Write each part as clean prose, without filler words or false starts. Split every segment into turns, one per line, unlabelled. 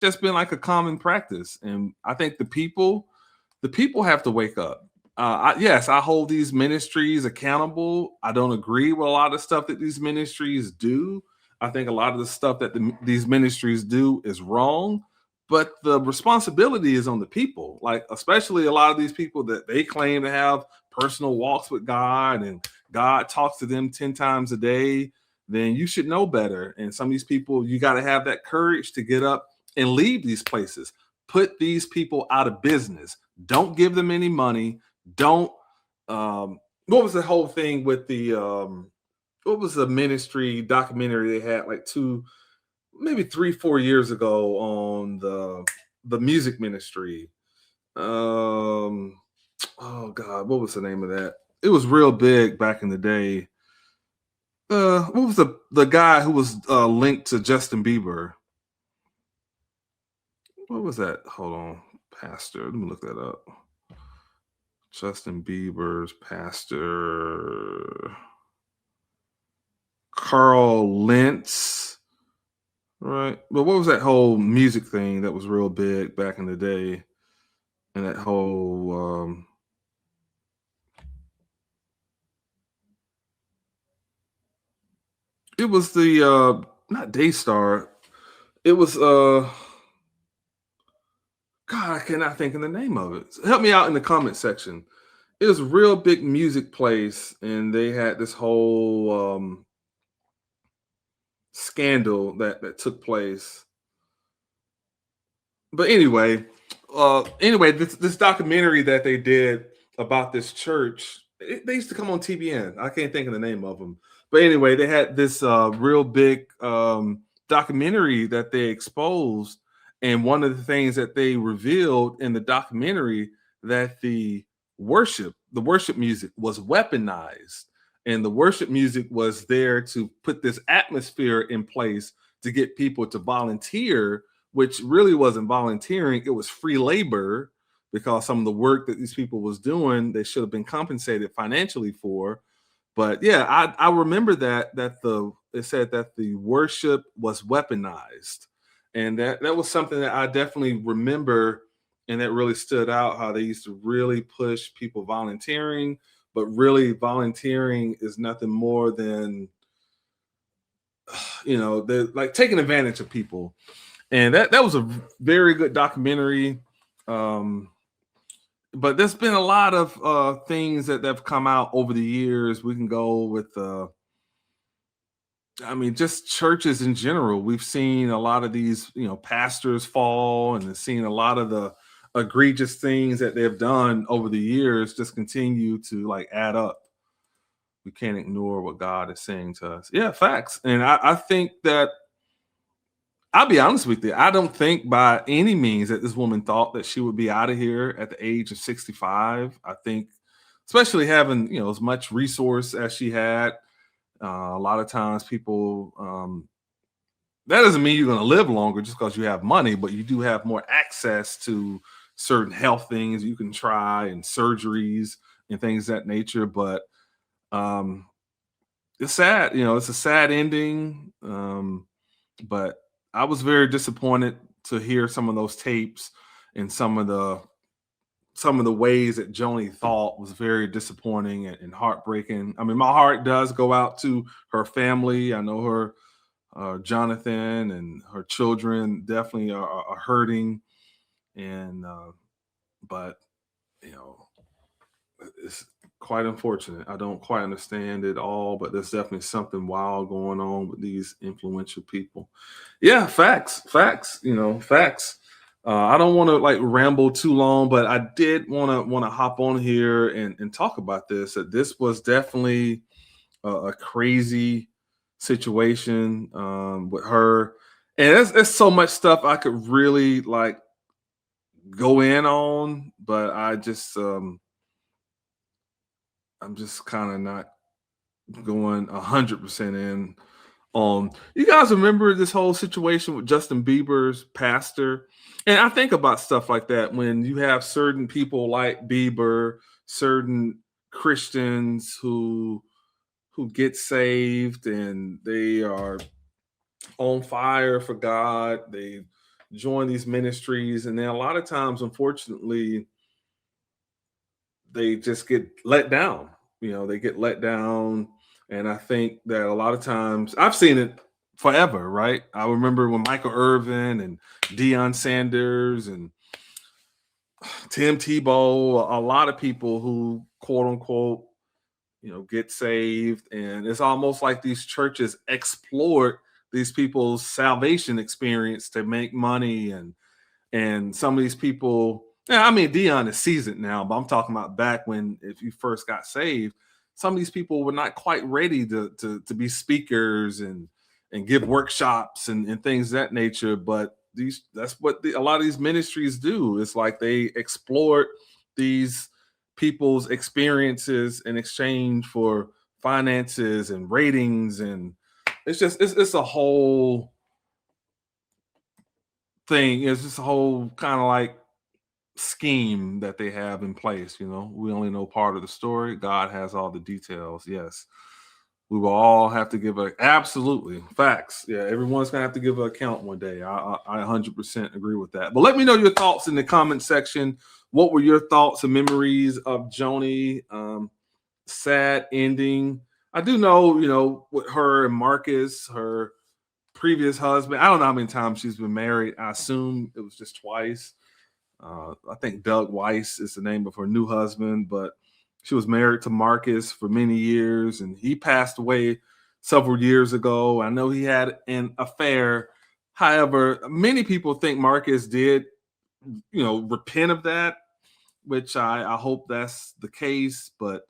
just been like a common practice. And I think the people have to wake up. Yes, I hold these ministries accountable. I don't agree with a lot of stuff that these ministries do. I think a lot of the stuff that these ministries do is wrong, but the responsibility is on the people. Like, especially a lot of these people that they claim to have personal walks with God and God talks to them 10 times a day, then you should know better. And some of these people, you got to have that courage to get up and leave these places. Put these people out of business. Don't give them any money. Don't what was the whole thing with the what was the ministry documentary they had like maybe 3-4 years ago on the music ministry? Oh god, what was the name of that? It was real big back in the day. What was the guy who was linked to Justin Bieber? What was that? Hold on. Pastor. Let me look that up. Justin Bieber's pastor. Carl Lentz. Right. But what was that whole music thing that was real big back in the day? And that whole it was the not Daystar. It was God, I cannot think of the name of it. Help me out in the comment section. It was a real big music place, and they had this whole scandal that took place. But anyway, this documentary that they did about this church, they used to come on TBN. I can't think of the name of them, but anyway, they had this real big documentary that they exposed, and one of the things that they revealed in the documentary that the worship music was weaponized, and the worship music was there to put this atmosphere in place to get people to volunteer, which really wasn't volunteering. It was free labor, because some of the work that these people was doing, they should have been compensated financially for. But yeah, I remember that it said that the worship was weaponized. And that was something that I definitely remember, and that really stood out, how they used to really push people volunteering, but really volunteering is nothing more than they're like taking advantage of people. And that was a very good documentary. But there's been a lot of things that have come out over the years. We can go with I mean, just churches in general. We've seen a lot of these, pastors fall, and seen a lot of the egregious things that they've done over the years just continue to like add up. We can't ignore what God is saying to us. Yeah, facts. And I think that, I'll be honest with you, I don't think by any means that this woman thought that she would be out of here at the age of 65. I think, especially having, as much resource as she had, a lot of times people, that doesn't mean you're going to live longer just because you have money, but you do have more access to certain health things you can try, and surgeries and things of that nature. But um, it's sad, it's a sad ending. But I was very disappointed to hear some of those tapes, and some of the ways that Joni thought was very disappointing and heartbreaking. I mean, my heart does go out to her family. I know her, Jonathan and her children definitely are hurting, and but you know, it's quite unfortunate. I don't quite understand it all, but there's definitely something wild going on with these influential people. Yeah, facts, facts. Facts. I don't want to like ramble too long, but I did want to hop on here and talk about this. That this was definitely a crazy situation with her, and there's so much stuff I could really like go in on, but I'm just kind of not going 100% in on. You guys remember this whole situation with Justin Bieber's pastor? And I think about stuff like that when you have certain people like Bieber, certain Christians who get saved and they are on fire for God. They join these ministries, and then a lot of times, unfortunately, they just get let down. They get let down. And I think that a lot of times I've seen it forever, right? I remember when Michael Irvin and Deion Sanders and Tim Tebow, a lot of people who quote unquote, get saved. And it's almost like these churches exploit these people's salvation experience to make money. And some of these people, yeah, I mean, Dion is seasoned now, but I'm talking about back when, if you first got saved, some of these people were not quite ready to be speakers and give workshops and things of that nature. But that's what a lot of these ministries do. It's like they explore these people's experiences in exchange for finances and ratings, and it's a whole thing. It's just a whole kind of like scheme that they have in place. We only know part of the story. God has all the details. Yes, we will all have to give absolutely facts. Yeah, everyone's gonna have to give an account one day. I 100% agree with that. But let me know your thoughts in the comment section. What were your thoughts and memories of Joni? Sad ending. I do know, with her and Marcus, her previous husband. I don't know how many times she's been married. I assume it was just twice. I think Doug Weiss is the name of her new husband, but she was married to Marcus for many years, and he passed away several years ago. I know he had an affair. However, many people think Marcus did, repent of that, which I hope that's the case. But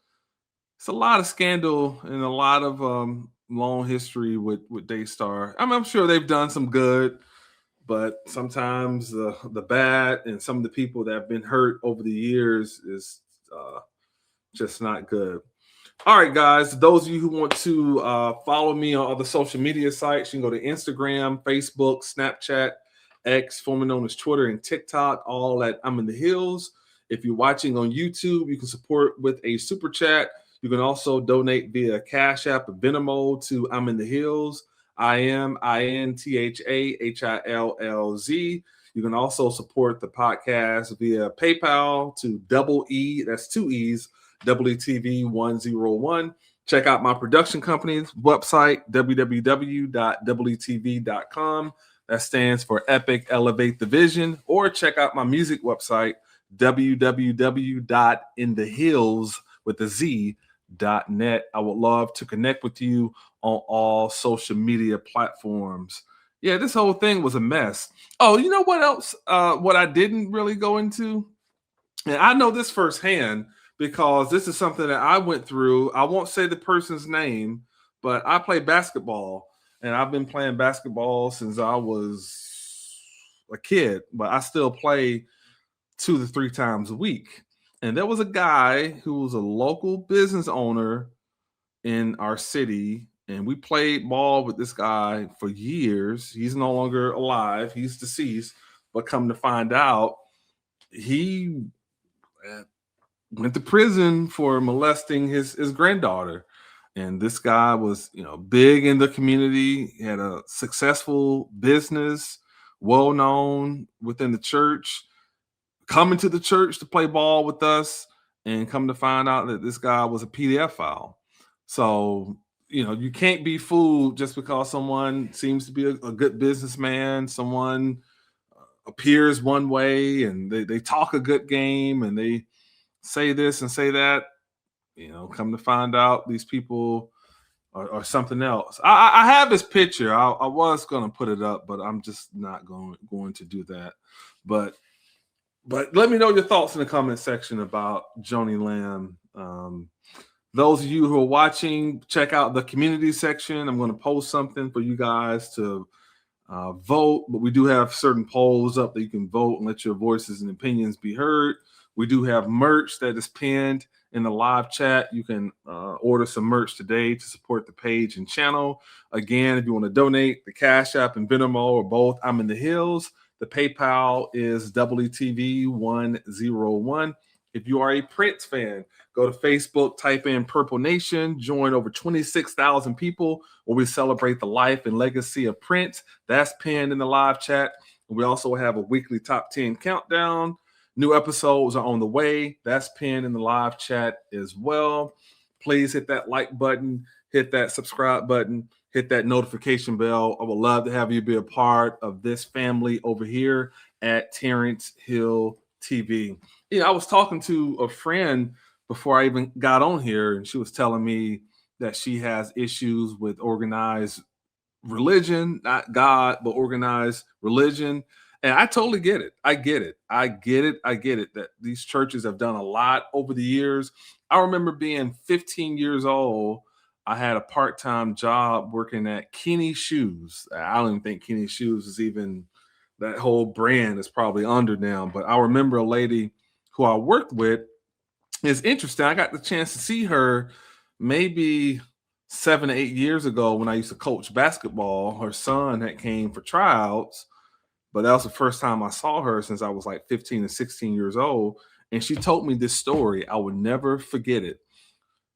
it's a lot of scandal and a lot of long history with Daystar. I'm sure they've done some good, but sometimes the bad and some of the people that have been hurt over the years is just not good. All right, guys, those of you who want to follow me on other social media sites, you can go to Instagram, Facebook, Snapchat, X, formerly known as Twitter, and TikTok, all at I'm in the Hills. If you're watching on YouTube, you can support with a super chat. You can also donate via Cash App or Venmo to I'm in the Hills. IMINTHAHILLZ. You can also support the podcast via PayPal to Double E, that's two E's, DoubleETV101. Check out my production company's website, www.doubleetv.com. That stands for Epic Elevate the Vision. Or check out my music website, www.inthehills.net. I would love to connect with you on all social media platforms. Yeah, this whole thing was a mess. Oh, you know what else? What I didn't really go into, and I know this firsthand because this is something that I went through. I won't say the person's name, but I play basketball, and I've been playing basketball since I was a kid, but I still play 2 to 3 times a week. And there was a guy who was a local business owner in our city, and we played ball with this guy for years. He's no longer alive. He's deceased, but come to find out, he went to prison for molesting his granddaughter. And this guy was, big in the community. He had a successful business, well known within the church, coming to the church to play ball with us, and come to find out that this guy was a PDF file. So, you can't be fooled just because someone seems to be a good businessman, someone appears one way and they talk a good game and they say this and say that, come to find out these people are something else. I have this picture. I was going to put it up, but I'm just not going to do that. But let me know your thoughts in the comment section about Joni Lamb. Those of you who are watching, check out the community section. I'm going to post something for you guys to vote, but we do have certain polls up that you can vote and let your voices and opinions be heard. We do have merch that is pinned in the live chat. You can order some merch today to support the page and channel. Again, if you want to donate, the Cash App and Venmo or both, I'm in the Hills. The PayPal is WETV101. If you are a Prince fan, go to Facebook, type in Purple Nation, join over 26,000 people where we celebrate the life and legacy of Prince. That's pinned in the live chat. We also have a weekly top 10 countdown. New episodes are on the way. That's pinned in the live chat as well. Please hit that like button, hit that subscribe button, hit that notification bell. I would love to have you be a part of this family over here at Terrance Hill TV. I was talking to a friend before I even got on here, and she was telling me that she has issues with organized religion, not God, but organized religion. And I totally get it. I get it that these churches have done a lot over the years. I remember being 15 years old. I had a part-time job working at Kenny Shoes. I don't even think Kenny Shoes is even, that whole brand is probably under now. But I remember a lady who I worked with. It's interesting. I got the chance to see her maybe 7 to 8 years ago when I used to coach basketball. Her son had came for tryouts, but that was the first time I saw her since I was like 15 and 16 years old. And she told me this story. I would never forget it.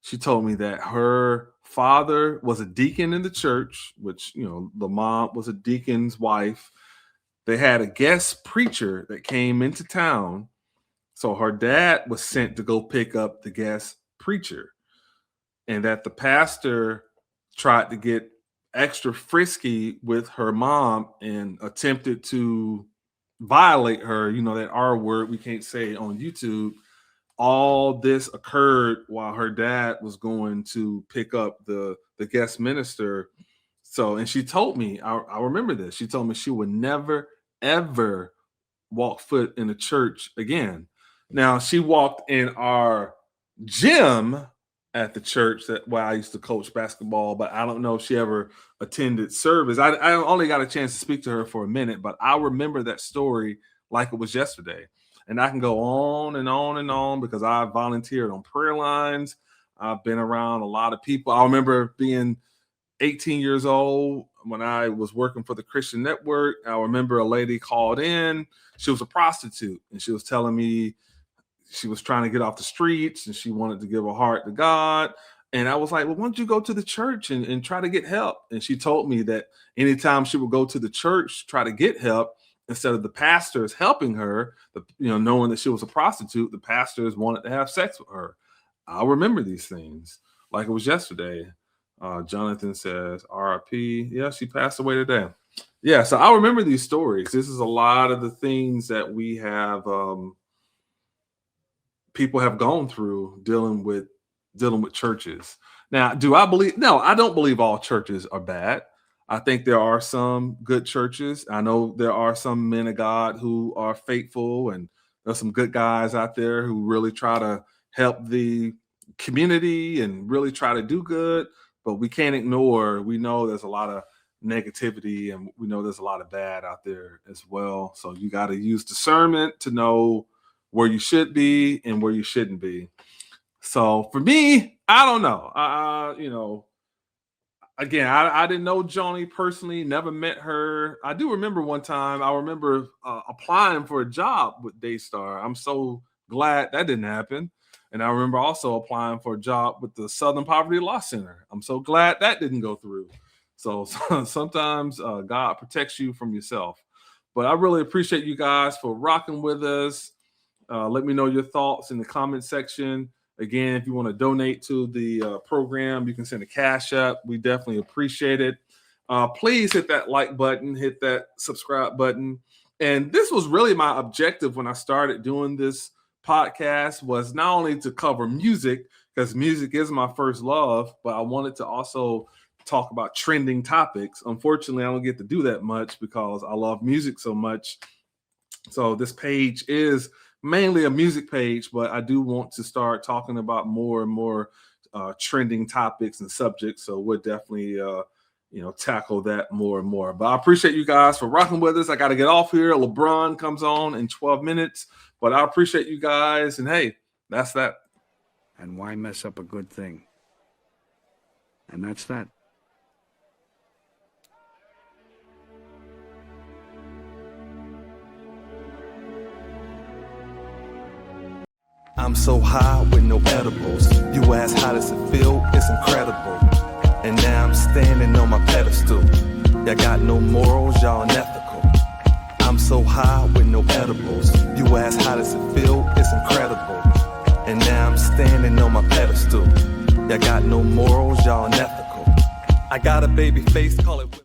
She told me that her father was a deacon in the church, which, the mom was a deacon's wife. They had a guest preacher that came into town. So her dad was sent to go pick up the guest preacher. And that the pastor tried to get extra frisky with her mom and attempted to violate her, that R word we can't say on YouTube. All this occurred while her dad was going to pick up the guest minister. So, and she told me, I remember this. She told me she would never, ever walk foot in a church again. Now, she walked in our gym at the church where I used to coach basketball, but I don't know if she ever attended service. I only got a chance to speak to her for a minute, but I remember that story like it was yesterday. And I can go on and on and on because I volunteered on prayer lines. I've been around a lot of people. I remember being 18 years old when I was working for the Christian Network. I remember a lady called in. She was a prostitute, and she was telling me she was trying to get off the streets and she wanted to give her heart to God. And I was like, well, why don't you go to the church and try to get help? And she told me that anytime she would go to the church, try to get help, instead of the pastors helping her, knowing that she was a prostitute, the pastors wanted to have sex with her. I remember these things like it was yesterday. Jonathan says, RIP. Yeah, she passed away today. Yeah, so I remember these stories. This is a lot of the things that we have, people have gone through dealing with churches. Now, do I believe? No, I don't believe all churches are bad. I think there are some good churches. I know there are some men of God who are faithful, and there's some good guys out there who really try to help the community and really try to do good. But we can't ignore, we know there's a lot of negativity, and we know there's a lot of bad out there as well. So you got to use discernment to know where you should be and where you shouldn't be. So for me, I don't know. Again, I didn't know Joanie personally, never met her. I do remember one time, I remember applying for a job with Daystar. I'm so glad that didn't happen. And I remember also applying for a job with the Southern Poverty Law Center. I'm so glad that didn't go through. So sometimes God protects you from yourself. But I really appreciate you guys for rocking with us. Let me know your thoughts in the comment section. Again, if you want to donate to the program, you can send a Cash App. We definitely appreciate it. Please hit that like button, hit that subscribe button. And this was really my objective when I started doing this podcast, was not only to cover music, because music is my first love, but I wanted to also talk about trending topics. Unfortunately, I don't get to do that much because I love music so much. So this page is mainly a music page, but I do want to start talking about more and more trending topics and subjects. So we'll definitely, tackle that more and more. But I appreciate you guys for rocking with us. I got to get off here. LeBron comes on in 12 minutes, but I appreciate you guys. And hey, that's that.
And why mess up a good thing? And that's that.
I'm so high with no edibles. You ask how does it feel? It's incredible. And now I'm standing on my pedestal. Y'all got no morals, y'all unethical. I'm I'm so high with no edibles. You ask how does it feel? It's incredible. And now I'm standing on my pedestal. Y'all got no morals, y'all unethical. I got a baby face, call it